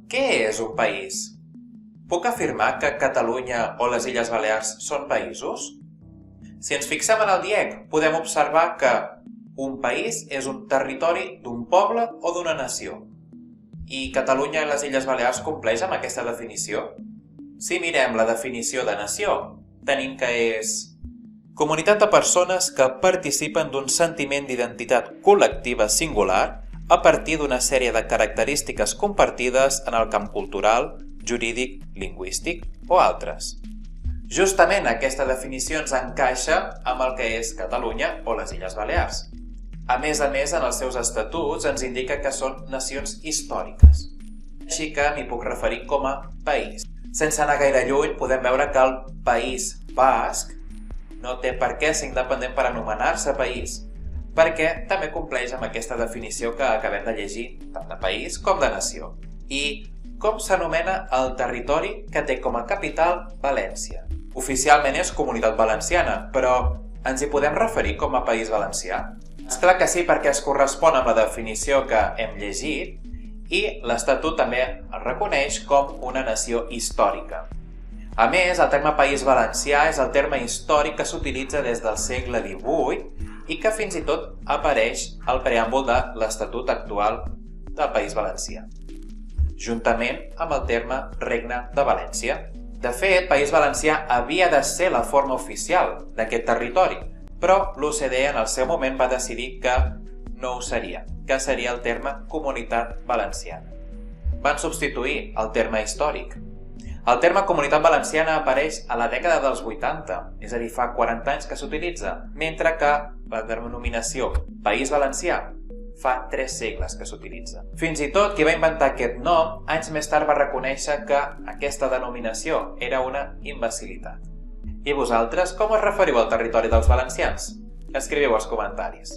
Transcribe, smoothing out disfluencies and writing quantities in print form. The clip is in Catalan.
Què és un país? Puc afirmar que Catalunya o les Illes Balears són països? Si ens fixem en el DIEC, podem observar que un país és un territori d'un poble o d'una nació. I Catalunya i les Illes Balears compleix amb aquesta definició? Si mirem la definició de nació, tenim que és comunitat de persones que participen d'un sentiment d'identitat col·lectiva singular a partir d'una sèrie de característiques compartides en el camp cultural, jurídic, lingüístic o altres. Justament aquesta definició ens encaixa amb el que és Catalunya o les Illes Balears. A més, en els seus estatuts ens indica que són nacions històriques. Així que m'hi puc referir com a país. Sense anar gaire lluny, podem veure que el País Basc no té per què ser independent per anomenar-se país, perquè també compleix amb aquesta definició que acabem de llegir, tant de país com de nació. I com s'anomena el territori que té com a capital València? Oficialment és Comunitat Valenciana, però ens hi podem referir com a País Valencià? És clar que sí, perquè es correspon amb la definició que hem llegit i l'Estatut també el reconeix com una nació històrica. A més, el terme País Valencià és el terme històric que s'utilitza des del segle XVIII i que fins i tot apareix al preàmbul de l'Estatut actual del País Valencià, juntament amb el terme Regne de València. De fet, País Valencià havia de ser la forma oficial d'aquest territori, però l'OCDE en el seu moment va decidir que no ho seria, que seria el terme Comunitat Valenciana. Van substituir el terme històric. El terme Comunitat Valenciana apareix a la dècada dels 80, és a dir, fa 40 anys que s'utilitza, mentre que la denominació País Valencià fa 3 segles que s'utilitza. Fins i tot qui va inventar aquest nom, anys més tard va reconèixer que aquesta denominació era una imbecilitat. I vosaltres, com us referiu al territori dels valencians? Escriviu als comentaris.